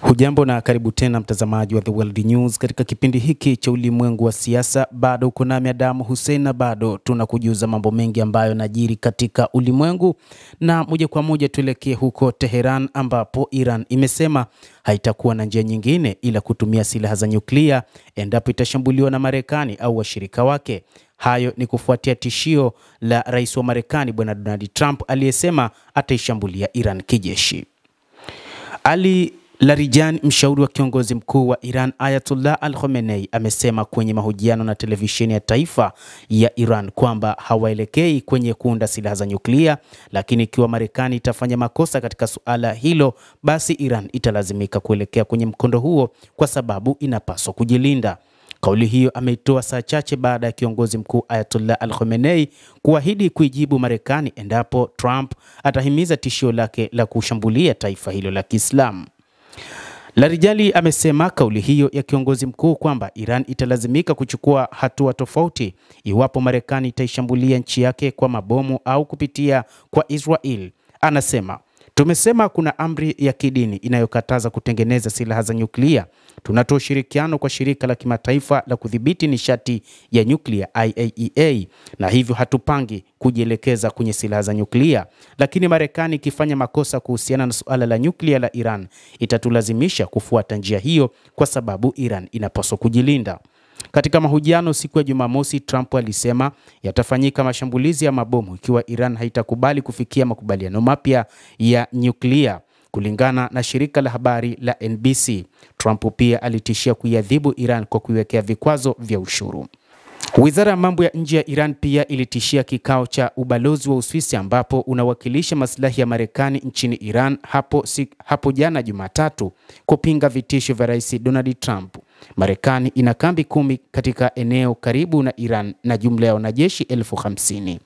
Hujambo na karibu tena mtazamaji wa The World News katika kipindi hiki cha ulimwengu wa siasa. Bado uko nami Adamu Hussein na bado tunakujuza mambo mengi ambayo yanajiri katika ulimwengu, na moja kwa moja tuelekee huko Tehran ambapo Iran imesema haitakuwa na njia nyingine ila kutumia silaha za nyuklia endapo itashambuliwa na Marekani au washirika wake. Hayo ni kufuatia tishio la rais wa Marekani Bwana Donald Trump aliyesema ataishambulia Iran kijeshi. Ali Larijani, mshauri wa kiongozi mkuu wa Iran Ayatollah Al-Khamenei, amesema kwenye mahojiano na televisheni ya taifa ya Iran kwamba hawaelekei kwenye kuunda silaha za nyuklia, lakini ikiwa Marekani itafanya makosa katika suala hilo, basi Iran italazimika kuelekea kwenye mkondo huo kwa sababu inapaswa kujilinda. Kauli hiyo ameitoa saa chache baada ya kiongozi mkuu Ayatollah Al-Khamenei kuahidi kuijibu Marekani endapo Trump atahimiza tishio lake la kushambulia taifa hilo la Kiislamu. Larijani amesema kauli hiyo ya kiongozi mkuu kwamba Iran italazimika kuchukua hatua tofauti iwapo Marekani itaishambulia nchi yake kwa mabomu au kupitia kwa Israel. Anasema, tumesema kuna amri ya kidini inayokataza kutengeneza silaha za nyuklia. Tunatoa ushirikiano kwa shirika la kimataifa la kudhibiti nishati ya nyuklia IAEA, na hivyo hatupangi kujielekeza kwenye silaha za nyuklia. Lakini Marekani ikifanya makosa kuhusiana na suala la nyuklia la Iran, itatulazimisha kufuata njia hiyo kwa sababu Iran inapaswa kujilinda. Katika mahojiano siku ya Jumamosi, Trump alisema yatafanyika mashambulizi ya mabomu ikiwa Iran haitakubali kufikia makubaliano mapya ya nyuklia. Kulingana na shirika la habari la NBC, Trump pia alitishia kuiadhibu Iran kwa kuiwekea vikwazo vya ushuru. Wizara ya mambo ya nje ya Iran pia ilitishia kikao cha ubalozi wa Uswisi ambapo unawakilisha maslahi ya Marekani nchini Iran hapo jana Jumatatu kupinga vitisho vya Rais Donald Trump. Marekani ina kambi 10 katika eneo karibu na Iran na jumla ya wanajeshi 50,000.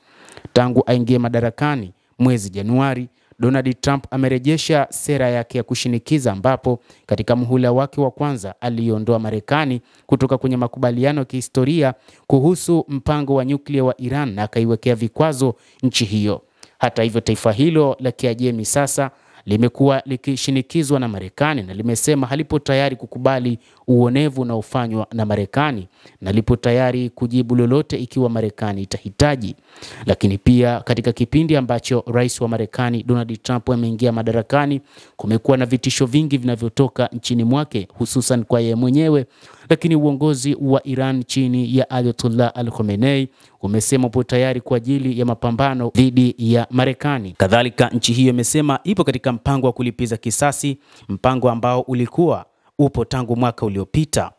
Tangu aingie madarakani mwezi Januari, Donald Trump amerejesha sera yake ya kushinikiza ambapo katika muhula wake wa kwanza aliondoa Marekani kutoka kwenye makubaliano ya kihistoria kuhusu mpango wa nyuklia wa Iran na akaiwekea vikwazo nchi hiyo. Hata hivyo, taifa hilo la Kiajemi sasa limekuwa likishinikizwa na Marekani na limesema halipo tayari kukubali uonevu unaofanywa na Marekani na lipo tayari kujibu lolote ikiwa Marekani itahitaji. Lakini pia katika kipindi ambacho rais wa Marekani Donald Trump ameingia madarakani, kumekuwa na vitisho vingi vinavyotoka nchini mwake hususan kwa yeye mwenyewe, lakini uongozi wa Iran chini ya Ayatollah Al-Khamenei umesema upo tayari kwa ajili ya mapambano dhidi ya Marekani. Kadhalika nchi hiyo imesema ipo katika mpango wa kulipiza kisasi, mpango ambao upo tangu mwaka uliopita.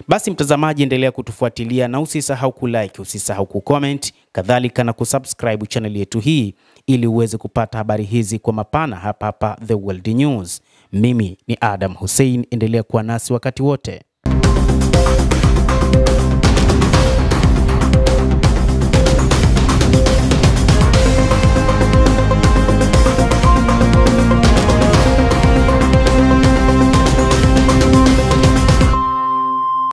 Basi mtazamaji, endelea kutufuatilia na usisahau kulike, usisahau kucomment, kadhalika na kusubscribe channel yetu hii ili uweze kupata habari hizi kwa mapana hapa The World News. Mimi ni Adam Hussein, endelea kuwa nasi wakati wote.